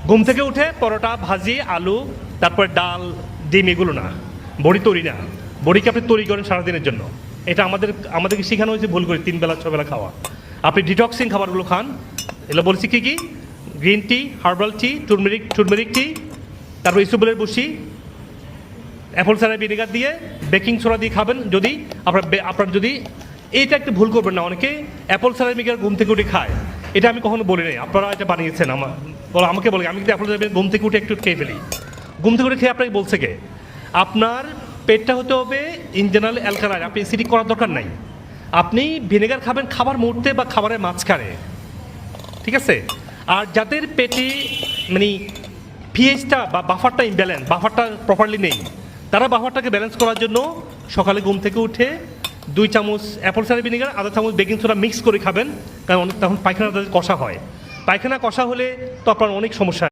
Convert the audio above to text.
ঘুম থেকে উঠে পরোটা, ভাজি, আলু, তারপর ডাল, ডিম, এগুলো না। বড়ি তৈরি না। বড়িকে আপনি তৈরি করেন সারাদিনের জন্য। এটা আমাদেরকে শেখানো হয়েছে ভুল করে 3 বেলা 6 বেলা খাওয়া। আপনি ডিটক্সিং খাবারগুলো খান। এগুলো বলছি কী কী? গ্রিন টি, হার্বাল টি, টুরমেরিক টি, তারপর ইসবগুলের বসি, অ্যাপল সাইডার ভিনেগার দিয়ে, বেকিং সোডা দিয়ে খাবেন। যদি আপনার যদি এইটা একটু ভুল করবেন না, অনেকে অ্যাপল সাইডার ভিনেগার ঘুম থেকে উঠে খায়। এটা আমি কখনো বলি নাই, আপনারা এটা বানিয়েছেন। আমাকে বলে আমি কিন্তু অ্যাপল সাইডার ভিনেগার ঘুম থেকে উঠে একটু খেয়ে ফেলি। ঘুম থেকে উঠে খেয়ে আপনাকে বলছে কে? আপনার পেটটা হতে হবে ইন জেনারেল অ্যালকালাইন, আপনি অ্যাসিডিক করার দরকার নাই। আপনি ভিনেগার খাবেন খাবার মুহূর্তে বা খাবারের মাঝখানে, ঠিক আছে? আর যাদের পেটে মানে পিএইচটা বা বাফারটা ইমব্যালেন্স, বাফারটা প্রপারলি নেই, তারা বাফারটাকে ব্যালেন্স করার জন্য সকালে ঘুম থেকে উঠে 2 চামচ অ্যাপল সাইডার ভিনেগার, আধা চামচ বেকিং সোডা মিক্স করে খাবেন। কারণ তখন পায়খানা কষা হয়। পায়খানা কষা হলে তো আপনার অনেক সমস্যা।